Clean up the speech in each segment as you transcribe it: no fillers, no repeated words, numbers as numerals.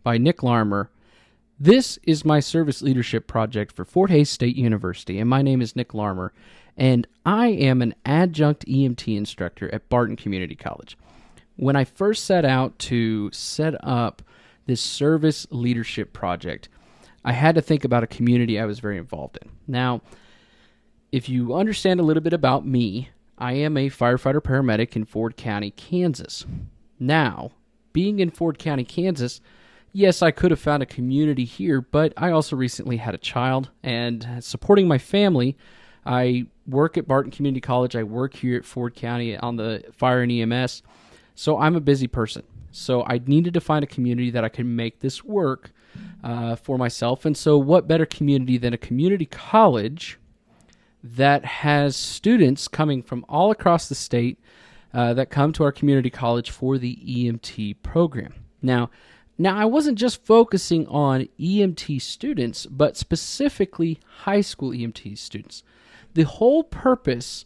by Nick Larmer. This is my service leadership project for Fort Hays State University, and my name is Nick Larmer, and I am an adjunct EMT instructor at Barton Community College. When I first set out to set up this service leadership project, I had to think about a community I was very involved in. Now, if you understand a little bit about me, I am a firefighter paramedic in Ford County, Kansas. Now, being in Ford County, Kansas, yes, I could have found a community here, but I also recently had a child, and supporting my family, I work at Barton Community College. I work here at Ford County on the fire and EMS, so I'm a busy person. So I needed to find a community that I could make this work for myself, and so what better community than a community college that has students coming from all across the state that come to our community college for the EMT program. Now, I wasn't just focusing on EMT students, but specifically high school EMT students. The whole purpose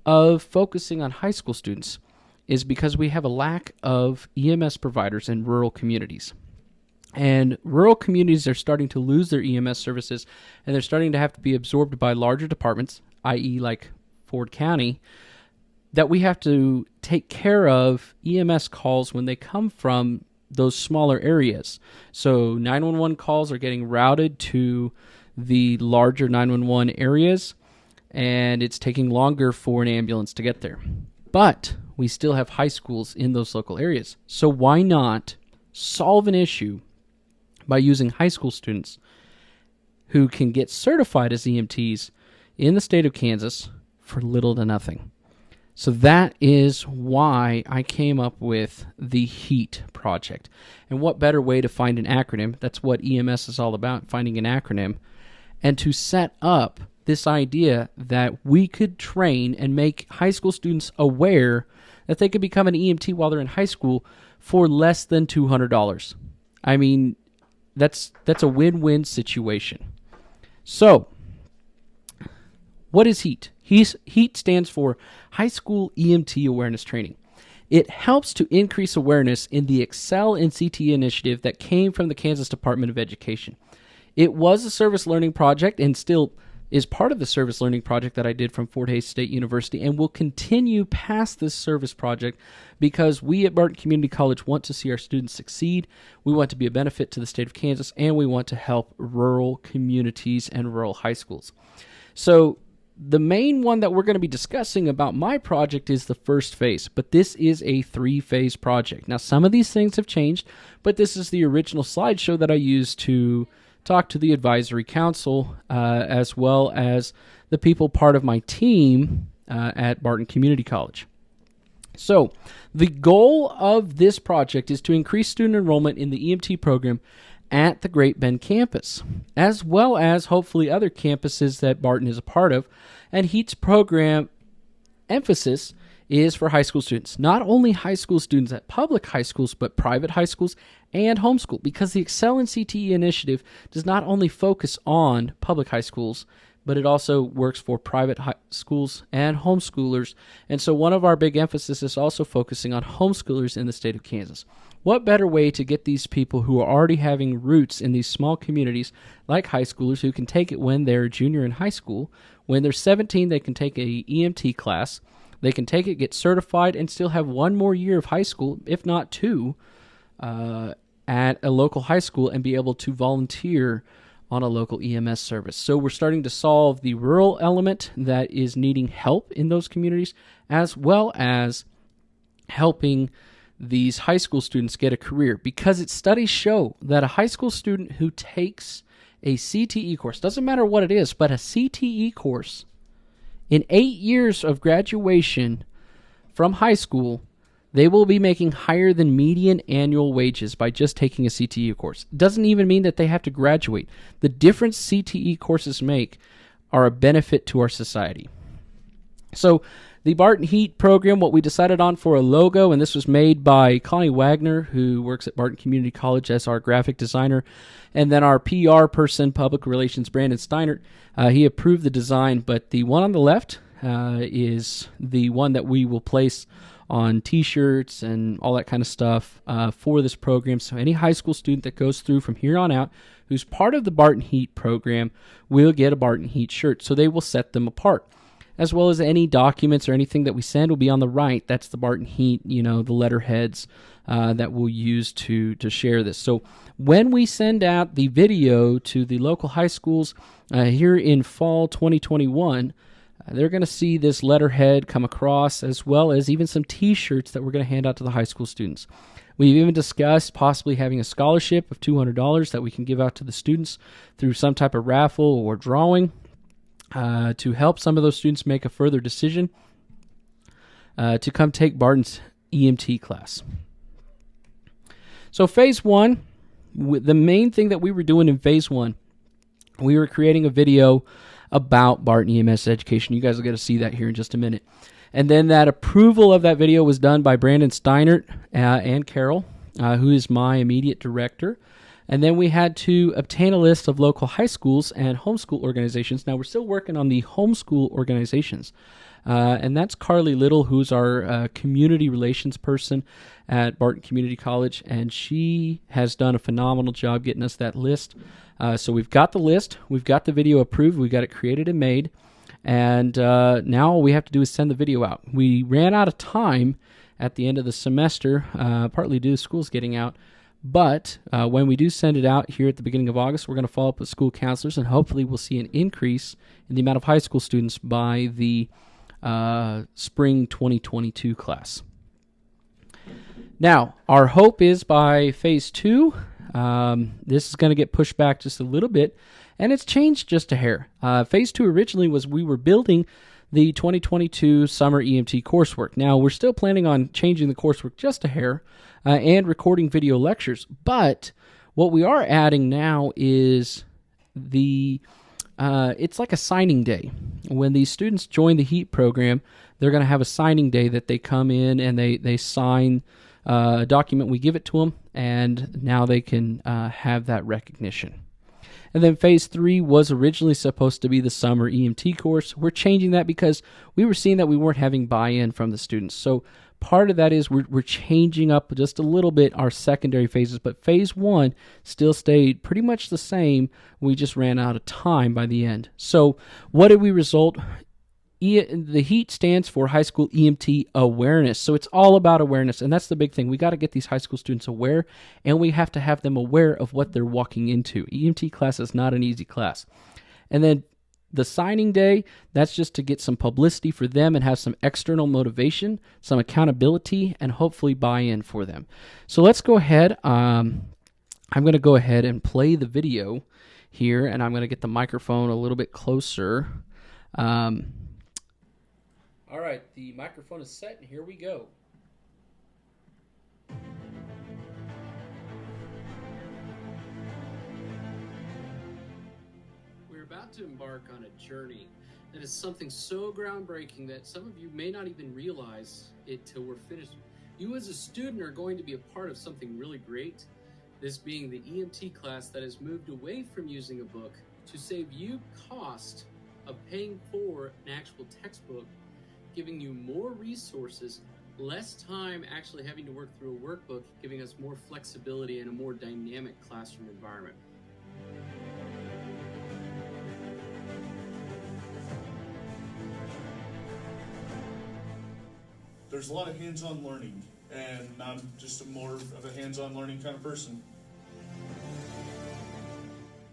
of focusing on high school students is because we have a lack of EMS providers in rural communities. And rural communities are starting to lose their EMS services, and they're starting to have to be absorbed by larger departments, i.e. like Ford County, that we have to take care of EMS calls when they come from those smaller areas. So 911 calls are getting routed to the larger 911 areas, and it's taking longer for an ambulance to get there. But we still have high schools in those local areas. So why not solve an issue by using high school students who can get certified as EMTs in the state of Kansas for little to nothing? So that is why I came up with the HEAT project. And what better way to find an acronym? That's what EMS is all about, finding an acronym. And to set up this idea that we could train and make high school students aware that they could become an EMT while they're in high school for less than $200. I mean, that's a win-win situation. So, what is HEAT? HEAT stands for High School EMT Awareness Training. It helps to increase awareness in the Excel in CTE initiative that came from the Kansas Department of Education. It was a service learning project and still is part of the service learning project that I did from Fort Hays State University, and will continue past this service project because we at Barton Community College want to see our students succeed. We want to be a benefit to the state of Kansas, and we want to help rural communities and rural high schools. So the main one that we're going to be discussing about my project is the first phase, but this is a 3-phase project. Now, some of these things have changed, but this is the original slideshow that I used to talk to the advisory council, as well as the people part of my team at Barton Community College. So, the goal of this project is to increase student enrollment in the EMT program at the Great Bend campus, as well as hopefully other campuses that Barton is a part of. And HEAT's program emphasis is for high school students. Not only high school students at public high schools, but private high schools and homeschool, because the Excel in CTE initiative does not only focus on public high schools, but it also works for private high schools and homeschoolers. And so one of our big emphasis is also focusing on homeschoolers in the state of Kansas. What better way to get these people who are already having roots in these small communities, like high schoolers who can take it when they're junior in high school. When they're 17, they can take a EMT class. They can take it, get certified, and still have one more year of high school, if not 2, at a local high school and be able to volunteer on a local EMS service. So we're starting to solve the rural element that is needing help in those communities, as well as helping these high school students get a career, because studies show that a high school student who takes a CTE course, doesn't matter what it is, but a CTE course, in 8 years of graduation from high school, they will be making higher than median annual wages by just taking a CTE course. It doesn't even mean that they have to graduate. The difference CTE courses make are a benefit to our society. So the Barton HEAT program, what we decided on for a logo, and this was made by Connie Wagner, who works at Barton Community College as our graphic designer, and then our PR person, public relations, Brandon Steinert, he approved the design, but the one on the left is the one that we will place on T-shirts and all that kind of stuff for this program. So any high school student that goes through from here on out who's part of the Barton Heat program will get a Barton Heat shirt. So they will set them apart. As well as any documents or anything that we send will be on the right. That's the Barton Heat, the letterheads that we'll use to share this. So when we send out the video to the local high schools here in fall 2021, they're going to see this letterhead come across, as well as even some T-shirts that we're going to hand out to the high school students. We've even discussed possibly having a scholarship of $200 that we can give out to the students through some type of raffle or drawing. To help some of those students make a further decision to come take Barton's EMT class. So phase one, the main thing that we were doing in phase one, we were creating a video about Barton EMS education. You guys will get to see that here in just a minute. And then that approval of that video was done by Brandon Steinert and Carol, who is my immediate director. And then we had to obtain a list of local high schools and homeschool organizations. Now, we're still working on the homeschool organizations. And that's Carly Little, who's our community relations person at Barton Community College. And she has done a phenomenal job getting us that list. So we've got the list. We've got the video approved. We got it created and made. And now all we have to do is send the video out. We ran out of time at the end of the semester, partly due to schools getting out. But when we do send it out here at the beginning of August, we're going to follow up with school counselors, and hopefully we'll see an increase in the amount of high school students by the spring 2022 class. Now, our hope is by phase two, this is going to get pushed back just a little bit, and it's changed just a hair. Phase two originally was we were building the 2022 summer EMT coursework. Now, we're still planning on changing the coursework just a hair and recording video lectures. But what we are adding now is it's like a signing day. When these students join the HEAT program, they're going to have a signing day that they come in and they sign a document. We give it to them, and now they can have that recognition. And then phase three was originally supposed to be the summer EMT course. We're changing that because we were seeing that we weren't having buy-in from the students. So part of that is we're changing up just a little bit our secondary phases, but phase one still stayed pretty much the same. We just ran out of time by the end. So what did we result? The HEAT stands for High School EMT Awareness. So it's all about awareness, and that's the big thing. We got to get these high school students aware, and we have to have them aware of what they're walking into. EMT class is not an easy class. And then the signing day, that's just to get some publicity for them and have some external motivation, some accountability, and hopefully buy-in for them. So let's go ahead. I'm going to go ahead and play the video here, and I'm going to get the microphone a little bit closer. All right, the microphone is set, and here we go. We're about to embark on a journey that is something so groundbreaking that some of you may not even realize it till we're finished. You as a student are going to be a part of something really great, this being the EMT class that has moved away from using a book to save you cost of paying for an actual textbook, giving you more resources, less time actually having to work through a workbook, giving us more flexibility and a more dynamic classroom environment. There's a lot of hands-on learning, and I'm just more of a hands-on learning kind of person.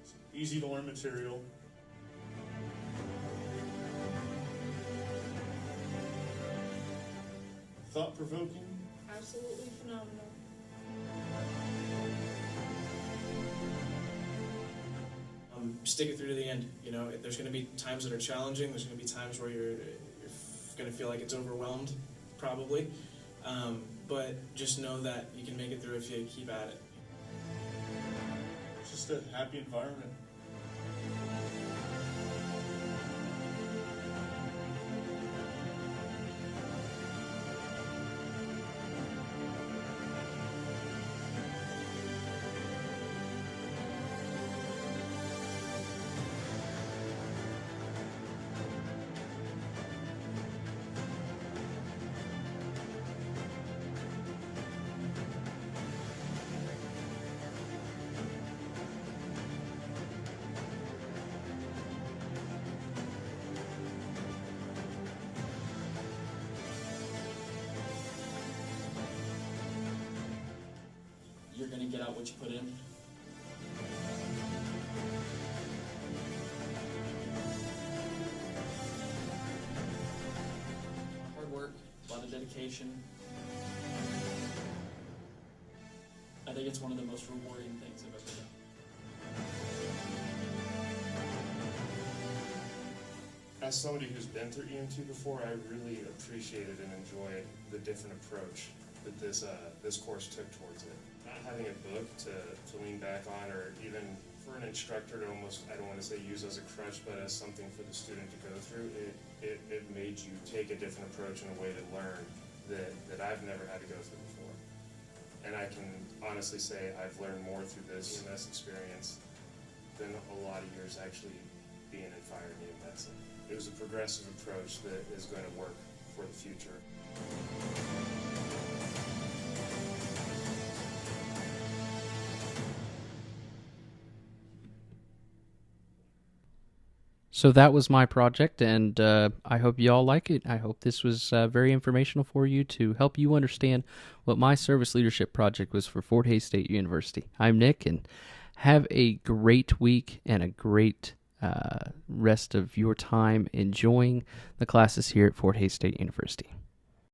It's easy to learn material. Thought-provoking? Absolutely phenomenal. Stick it through to the end. You know, there's going to be times that are challenging. There's going to be times where you're going to feel like it's overwhelmed, probably. But just know that you can make it through if you keep at it. It's just a happy environment. get out what you put in. Hard work, a lot of dedication. I think it's one of the most rewarding things I've ever done. As somebody who's been through EMT before, I really appreciated and enjoyed the different approach that this course took towards it. Not having a book to lean back on, or even for an instructor to almost, I don't want to say use as a crutch, but as something for the student to go through, it made you take a different approach and a way to learn that I've never had to go through before. And I can honestly say I've learned more through this EMS experience than a lot of years actually being in fire and EMS. It was a progressive approach that is going to work for the future. So that was my project, and I hope you all like it. I hope this was very informational for you to help you understand what my service leadership project was for Fort Hays State University. I'm Nick, and have a great week and a great rest of your time enjoying the classes here at Fort Hays State University.